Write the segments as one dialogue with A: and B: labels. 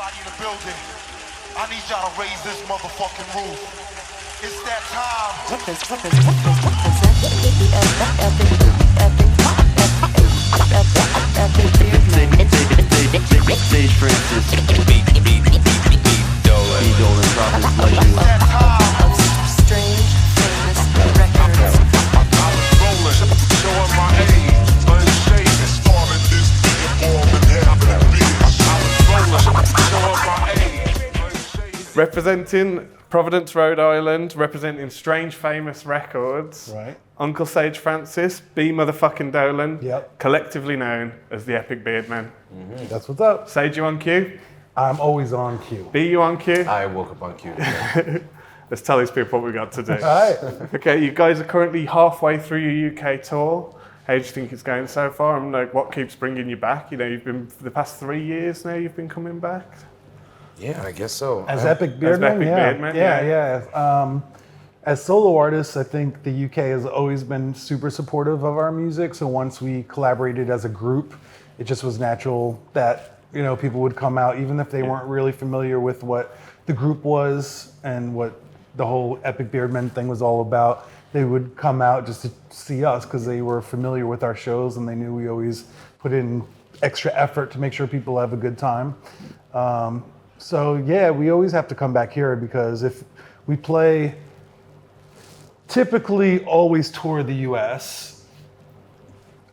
A: Everybody in the building, I need y'all to raise this motherfucking roof. It's that time.
B: Sage Francis, B.Dolan Sage legend.
A: That time.
C: Of strange, famous records.
A: Rolling, showing my age, unshaven. Started this beat more than half a bitch. Rolling, showing my age, unshaven.
D: Representing Providence, Rhode Island, representing Strange Famous Records.
E: Right.
D: Uncle Sage Francis, B motherfucking Dolan,
E: Yep.
D: collectively known as the Epic Beardmen.
E: That's what's up.
D: Sage, you on cue?
E: I'm always on cue.
D: B, you on cue?
F: I woke up on cue.
D: Let's tell these people what we got to do.
E: All right.
D: Okay, you guys are currently halfway through your UK tour. How do you think it's going so far? And like, what keeps bringing you back? You know, you've been for the past 3 years now. You've been coming back.
F: Yeah, I guess so.
E: As Epic Beardmen,
D: Epic
E: yeah.
D: Beardmen,
E: yeah. As solo artists, I think the UK has always been super supportive of our music. So once we collaborated as a group, it just was natural that, you know, people would come out, even if they weren't really familiar with what the group was and what the whole Epic Beardmen thing was all about. They would come out just to see us because they were familiar with our shows and they knew we always put in extra effort to make sure people have a good time. So yeah, we always have to come back here because if we play, typically always tour the US,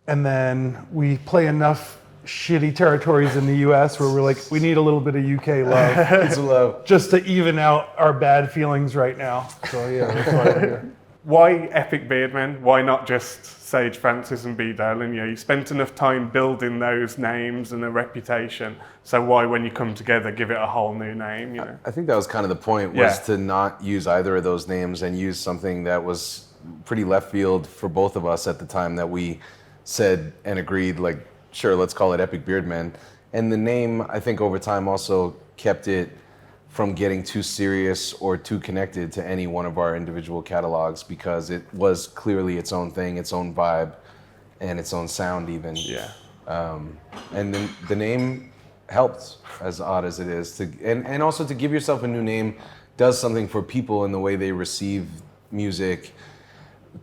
E: and then we play enough shitty territories in the US where we're like, we need a little bit of UK love
F: It's low.
E: just to even out our bad feelings right now. So yeah, that's why we're here.
D: Why Epic Beardmen? Why not just Sage Francis and B.Dolan? You know, you spent enough time building those names and a reputation. So why, when you come together, give it a whole new name? You know.
F: I think that was kind of the point, was to not use either of those names and use something that was pretty left field for both of us at the time that we said and agreed, like, sure, let's call it Epic Beardmen. And the name, I think over time also kept it from getting too serious or too connected to any one of our individual catalogs because it was clearly its own thing, its own vibe, and its own sound even.
D: Yeah.
F: And then the name helped, as odd as it is, and also to give yourself a new name does something for people in the way they receive music,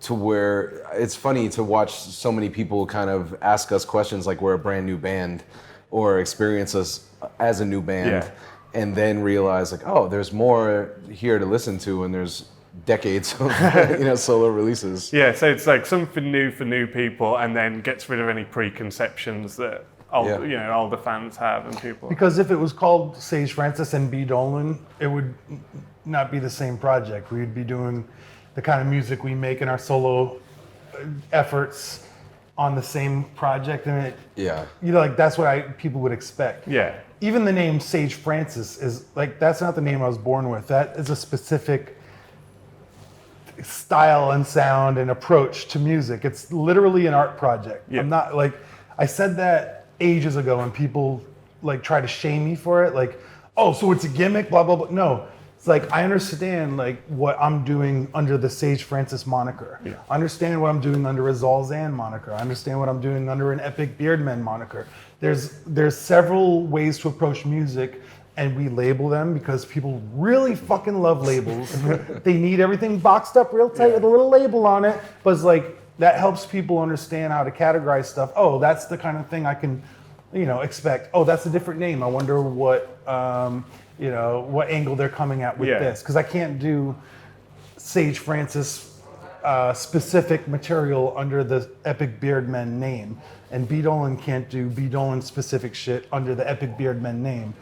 F: to where it's funny to watch so many people kind of ask us questions like we're a brand new band or experience us as a new band.
D: Yeah.
F: And then realize like, oh, there's more here to listen to, and there's decades of solo releases.
D: Yeah, so it's like something new for new people, and then gets rid of any preconceptions that older fans have and people.
E: Because if it was called Sage Francis and B.Dolan, it would not be the same project. We'd be doing the kind of music we make in our solo efforts on the same project, and that's what people would expect.
D: Yeah.
E: Even the name Sage Francis is like, that's not the name I was born with. That is a specific style and sound and approach to music. It's literally an art project.
D: Yeah.
E: I'm not like, I said that ages ago and people like try to shame me for it. Like, oh, so it's a gimmick, blah, blah, blah. No, it's like, I understand like what I'm doing under the Sage Francis moniker.
D: Yeah.
E: I understand what I'm doing under a Zalzan moniker. I understand what I'm doing under an Epic Beardmen moniker. There's several ways to approach music, and we label them because people really fucking love labels. They need everything boxed up real tight with a little label on it, but it's like, that helps people understand how to categorize stuff. Oh, that's the kind of thing I can, expect. Oh, that's a different name. I wonder what angle they're coming at with this. Because I can't do Sage Francis specific material under the Epic Beardmen name. And B.Dolan can't do B.Dolan specific shit under the Epic Beardmen name.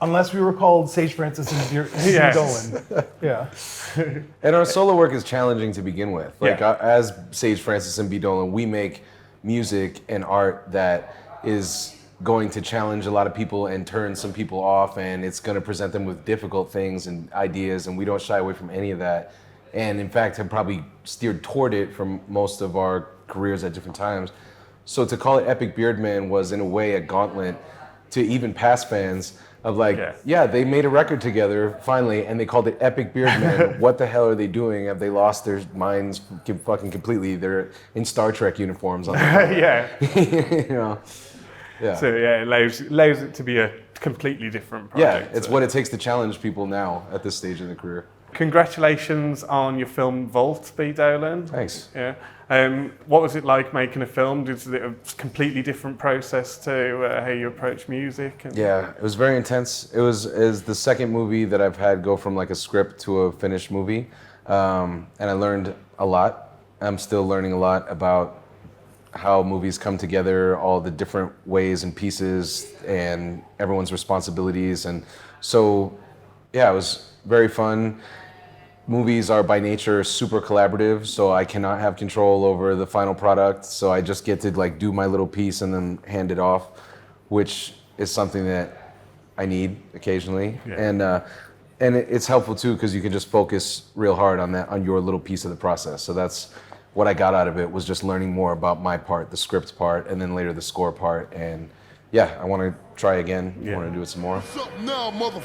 E: Unless we were called Sage Francis and B.Dolan. Yeah.
F: And our solo work is challenging to begin with. Like as Sage Francis and B.Dolan, we make music and art that is going to challenge a lot of people and turn some people off, and it's going to present them with difficult things and ideas, and we don't shy away from any of that. And in fact, have probably steered toward it from most of our careers at different times. So to call it Epic Beardman was in a way a gauntlet to even past fans of like, they made a record together finally, and they called it Epic Beardman. What the hell are they doing? Have they lost their minds fucking completely? They're in Star Trek uniforms on the Yeah.
D: So yeah, it allows it to be a completely different
F: Yeah,
D: project.
F: it's what it takes to challenge people now at this stage in the career.
D: Congratulations on your film Vault, B.Dolan.
F: Thanks.
D: Yeah. What was it like making a film? Was it a completely different process to how you approach music?
F: Yeah, it was very intense. It was the second movie that I've had go from like a script to a finished movie, and I learned a lot. I'm still learning a lot about how movies come together, all the different ways and pieces, and everyone's responsibilities. And so, yeah, it was very fun. Movies are by nature super collaborative, so I cannot have control over the final product. So I just get to like do my little piece and then hand it off, which is something that I need occasionally.
D: Yeah.
F: And it's helpful too because you can just focus real hard on your little piece of the process. So that's what I got out of it, was just learning more about my part, the script part, and then later the score part. And yeah, I want to try again. I want to do it some more.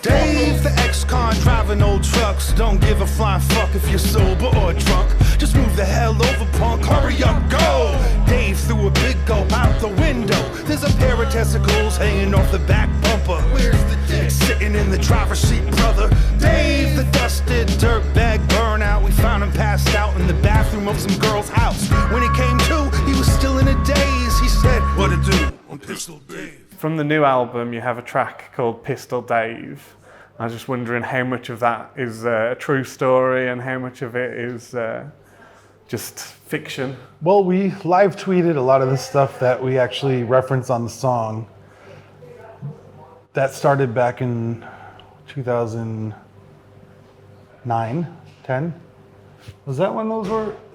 G: Dave, the ex-con driving old trucks. Don't give a flying fuck if you're sober or drunk. Just move the hell over, punk. Hurry up, go! Dave threw a big gulp out the window. There's a pair of testicles hanging off the back bumper. Where's the dick? Sitting in the driver's seat, brother. Dave, the dusted dirtbag burnout. We found him passed out in the bathroom of some girl's house. When he came to, he was still in a daze. He said, "What to do? I'm Pistol Dave."
D: From the new album, you have a track called Pistol Dave. I was just wondering how much of that is a true story and how much of it is just fiction.
E: Well, we live tweeted a lot of the stuff that we actually reference on the song. That started back in 2009, 10. Was that when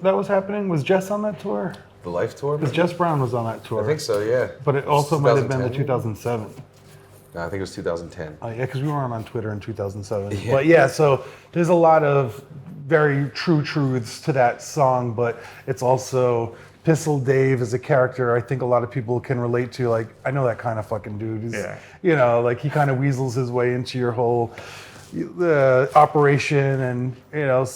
E: that was happening? Was Jess on that tour?
F: The Life Tour?
E: Because Jess Brown was on that tour.
F: I think so, yeah.
E: But it also might have been the
F: 2010?
E: 2007.
F: No, I think it was 2010.
E: Oh yeah, because we weren't on Twitter in 2007.
F: Yeah.
E: But yeah, so there's a lot of very true truths to that song, but it's also Pistol Dave is a character I think a lot of people can relate to. Like, I know that kind of fucking dude. He's, you know, like he kind of weasels his way into your whole operation, and you know,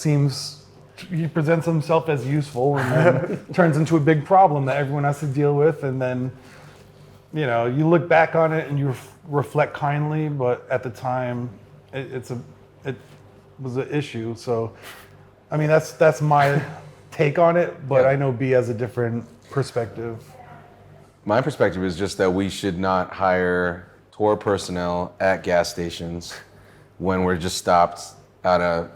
E: he presents himself as useful and then turns into a big problem that everyone has to deal with, and then you know, you look back on it and you reflect kindly, but at the time it was an issue. So I mean, that's my take on it, but I know B has a different perspective.
F: My perspective is just that we should not hire tour personnel at gas stations when we're just stopped on a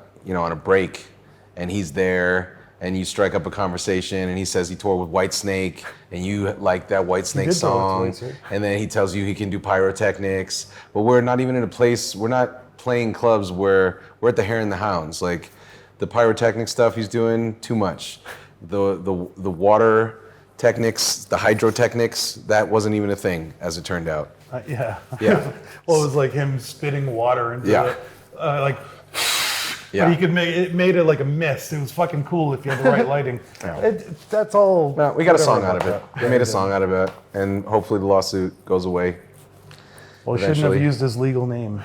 F: break, and he's there, and you strike up a conversation, and he says he toured with Whitesnake, and you like that Whitesnake song, and then he tells you he can do pyrotechnics, but we're not even in a place, we're not playing clubs where we're at the Hare and the Hounds. Like, the pyrotechnic stuff he's doing, too much. The water technics, the hydrotechnics, that wasn't even a thing, as it turned out.
E: Yeah.
F: Yeah.
E: Well, it was like him spitting water into it. But he made it like a mist. It was fucking cool if you had the right lighting. That's all.
F: No, we got a song out of it. We made a song out of it, and hopefully the lawsuit goes away.
E: Well, he shouldn't have used his legal name.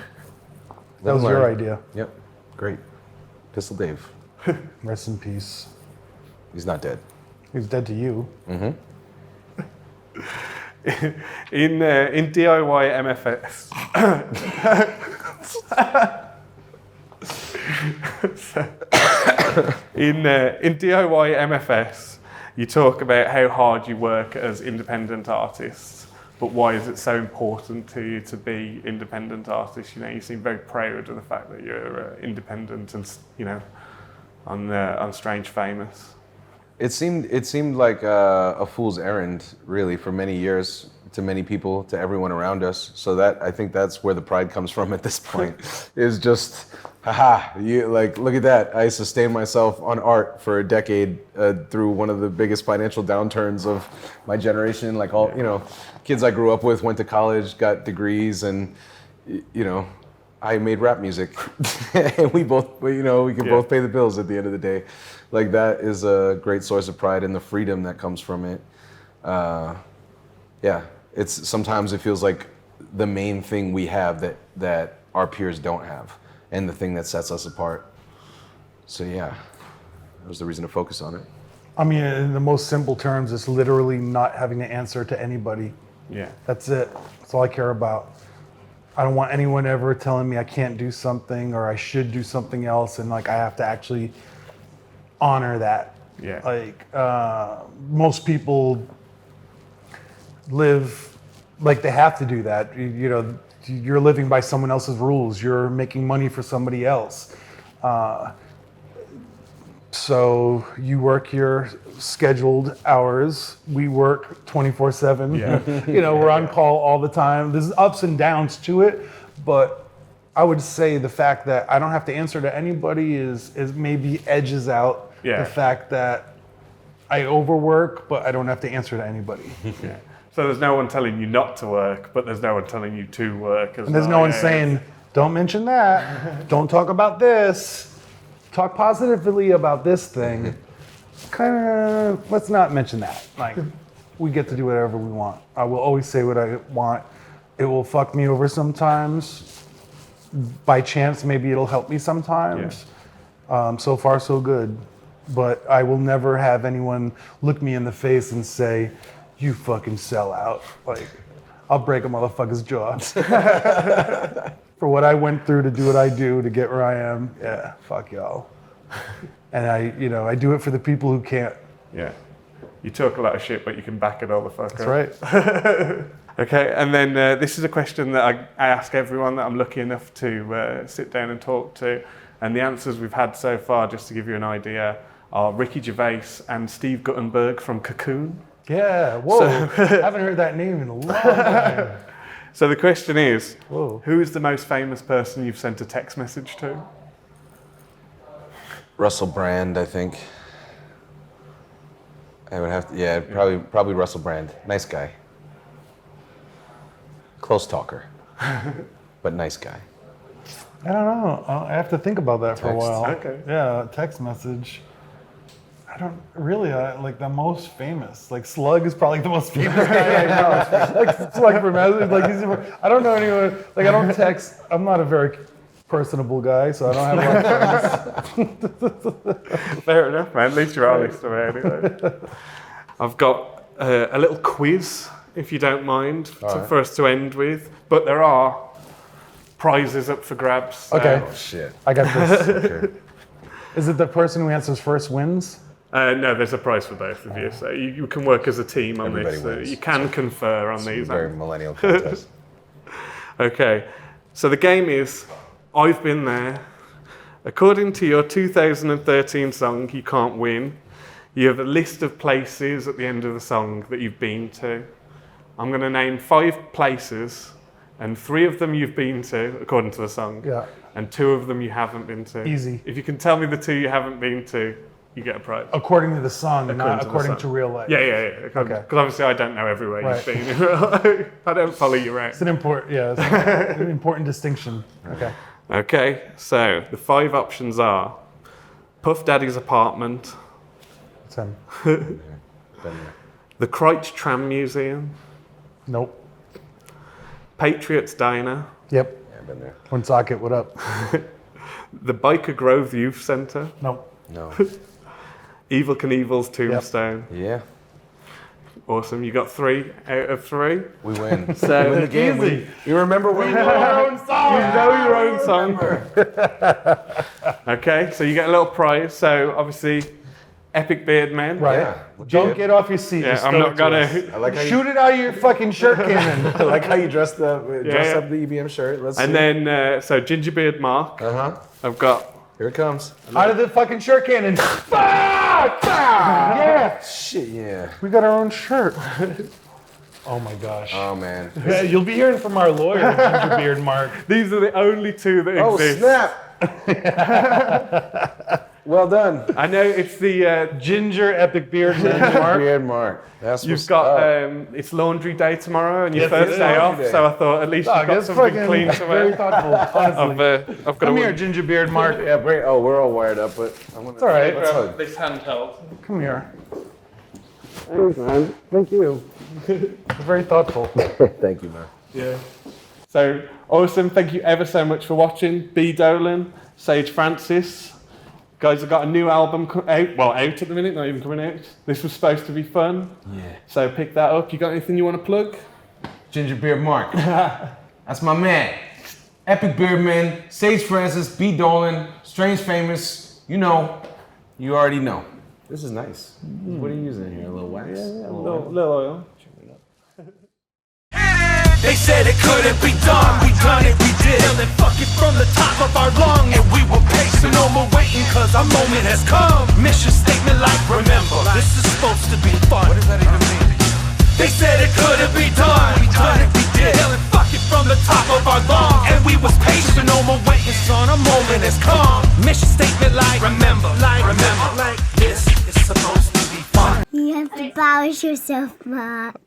E: That was your idea.
F: Yep. Great. Pistol Dave.
E: Rest in peace.
F: He's not dead.
E: He's dead to you.
F: Mm-hmm.
D: In DIY MFS. In DIY MFS, you talk about how hard you work as independent artists, but why is it so important to you to be independent artists? You know, you seem very proud of the fact that you're independent and, you know, on Strange Famous.
F: It seemed like a fool's errand, really, for many years, to many people, to everyone around us. So I think that's where the pride comes from at this point, is just, haha, look at that. I sustained myself on art for a decade through one of the biggest financial downturns of my generation. Like all, you know, kids I grew up with went to college, got degrees, and, you know, I made rap music. And we both, you know, we could both pay the bills at the end of the day. Like, that is a great source of pride, and the freedom that comes from it. Sometimes it feels like the main thing we have that our peers don't have, and the thing that sets us apart. So yeah, that was the reason to focus on it.
E: I mean, in the most simple terms, it's literally not having to answer to anybody.
D: Yeah.
E: That's it. That's all I care about. I don't want anyone ever telling me I can't do something or I should do something else, and like I have to actually honor that.
D: Yeah.
E: Like most people live like they have to do that. You know, you're living by someone else's rules. You're making money for somebody else. So you work your scheduled hours. We work 24/7.
D: Yeah.
E: You know, we're on call all the time. There's ups and downs to it, but I would say the fact that I don't have to answer to anybody is maybe edges out
D: Yeah.
E: the fact that I overwork, but I don't have to answer to anybody.
D: Yeah. So there's no one telling you not to work, but there's no one telling you to work as
E: And there's
D: well.
E: no one
D: Yeah.
E: saying, don't mention that, don't talk about this, talk positively about this thing. Kind of, let's not mention that. Like, we get to do whatever we want. I will always say what I want. It will fuck me over sometimes. By chance, maybe it'll help me sometimes. So far, so good. But I will never have anyone look me in the face and say, you fucking sell out. Like, I'll break a motherfucker's jaw. For what I went through to do what I do to get where I am, yeah, fuck y'all. And I do it for the people who can't.
D: Yeah. You talk a lot of shit, but you can back it all the fuck
E: That's
D: up.
E: right.
D: Okay, and then this is a question that I ask everyone that I'm lucky enough to sit down and talk to. And the answers we've had so far, just to give you an idea, are Ricky Gervais and Steve Guttenberg from Cocoon.
E: Yeah, whoa. I haven't heard that name in a long time.
D: So the question is,
E: Whoa.
D: who is the most famous person you've sent a text message to?
F: Russell Brand, I think. I would have to, yeah, probably Russell Brand. Nice guy. Close talker, but nice guy.
E: I don't know. I have to think about that for a
F: Text.
E: while.
D: Okay.
E: Yeah, text message. I don't really like the most famous. Like Slug is probably the most famous guy I know. Like Slug from I don't know anyone. Like I don't text. I'm not a very personable guy, so I don't have a lot of friends.
D: Fair enough, man. At least you're honest about it. Anyway. I've got a little quiz, if you don't mind, for us to end with. But there are prizes up for grabs. So.
E: Okay.
F: Oh shit.
E: I got this.
F: Okay.
E: Is it the person who answers first wins?
D: No, there's a prize for both of you. So you can work as a team on
F: Everybody
D: this.
F: wins.
D: You can confer on
F: It's a
D: these.
F: very millennial contest.
D: Okay, so the game is I've Been There. According to your 2013 song, You Can't Win, you have a list of places at the end of the song that you've been to. I'm going to name 5 places, and 3 of them you've been to, according to the song,
E: Yeah.
D: and 2 of them you haven't been to.
E: Easy.
D: If you can tell me the 2 you haven't been to, you get a prize.
E: According to the song, not
D: to the
E: according
D: song.
E: to real life.
D: Yeah. Because
E: Okay.
D: obviously I don't know everywhere
E: Right.
D: you've been. I don't follow you around.
E: It's an an important distinction. Okay.
D: Okay, so the 5 options are Puff Daddy's apartment,
E: It's him.
F: Been there.
D: the Kreutz Tram Museum,
E: Nope.
D: Patriots Diner,
E: Yep.
F: Yeah, been there.
E: Woonsocket, what up?
D: the Biker Grove Youth Centre,
E: Nope.
F: No.
D: Evil Knievel's Tombstone.
F: Yeah.
D: Awesome, you got 3 out of 3.
F: We win.
D: So
F: We win the game.
E: easy.
F: You remember when
D: You know your own song. Okay, so you get a little prize. So obviously, Epic Beard Men.
E: Right.
F: Yeah.
E: Don't get off your seat.
D: Yeah,
E: just
D: I'm
E: throw
D: not
E: it to us.
D: gonna.
F: I like how you
E: Shoot it out of your fucking shirt cannon.
F: I like how you dressed up
D: Yeah.
F: the EBM shirt. Let's
D: And
F: see.
D: then, so Gingerbeard Mark.
F: Uh-huh.
D: I've got.
F: Here it comes.
E: Out of the fucking shirt cannon. Fuck! Yeah.
F: Shit, yeah.
E: We got our own shirt. Oh my gosh.
F: Oh man.
E: Yeah, you'll be hearing from our lawyer, Gingerbeard Mark.
D: These are the only 2 that
F: Oh
D: exist.
F: snap! Well done.
D: I know it's the.
E: Ginger Epic Beard Mark.
F: Beard Mark. That's
D: You've
F: what's
D: got
F: up.
D: it's laundry day tomorrow and your
E: Yes, it
D: first
E: is.
D: day off,
F: Laundry day.
D: so I thought at least
E: Dog,
D: you've got
E: that's
D: something
E: fucking
D: clean to
E: very
D: wear.
E: thoughtful, honestly.
D: I've got
E: Come
D: a
E: here, Gingerbeard Mark.
F: Yeah, great. Oh, we're all wired up, but I'm gonna.
E: It's all right.
F: Let's hug.
D: this handheld.
E: Come here. Thanks, man. Thank you. Very thoughtful.
F: Thank you, man.
D: Yeah. So awesome! Thank you ever so much for watching. B.Dolan Sage Francis. Guys, I've got a new album out. Well, out at the minute, not even coming out. This was supposed to be fun.
F: Yeah.
D: So pick that up. You got anything you want to plug?
F: Gingerbeard Mark. That's my man. Epic Beardman, Sage Francis, B.Dolan, Strange Famous. You know, you already know. This is nice. What are you using here? A little wax?
D: Yeah, a little oil.
G: They said it couldn't be done, we done it, we did. Yelling fuck it from the top of our lung, and we were pacing, no more waiting, cause our moment has come. Mission statement like, remember, this is supposed to be fun. What does that even mean? They said it couldn't be done, we done it, we did. Yelling fuck it from the top of our lung, and we was patient, no more waiting, son, our moment has come. Mission statement like, remember, like this is supposed to be fun.
H: You have to polish yourself, Mark.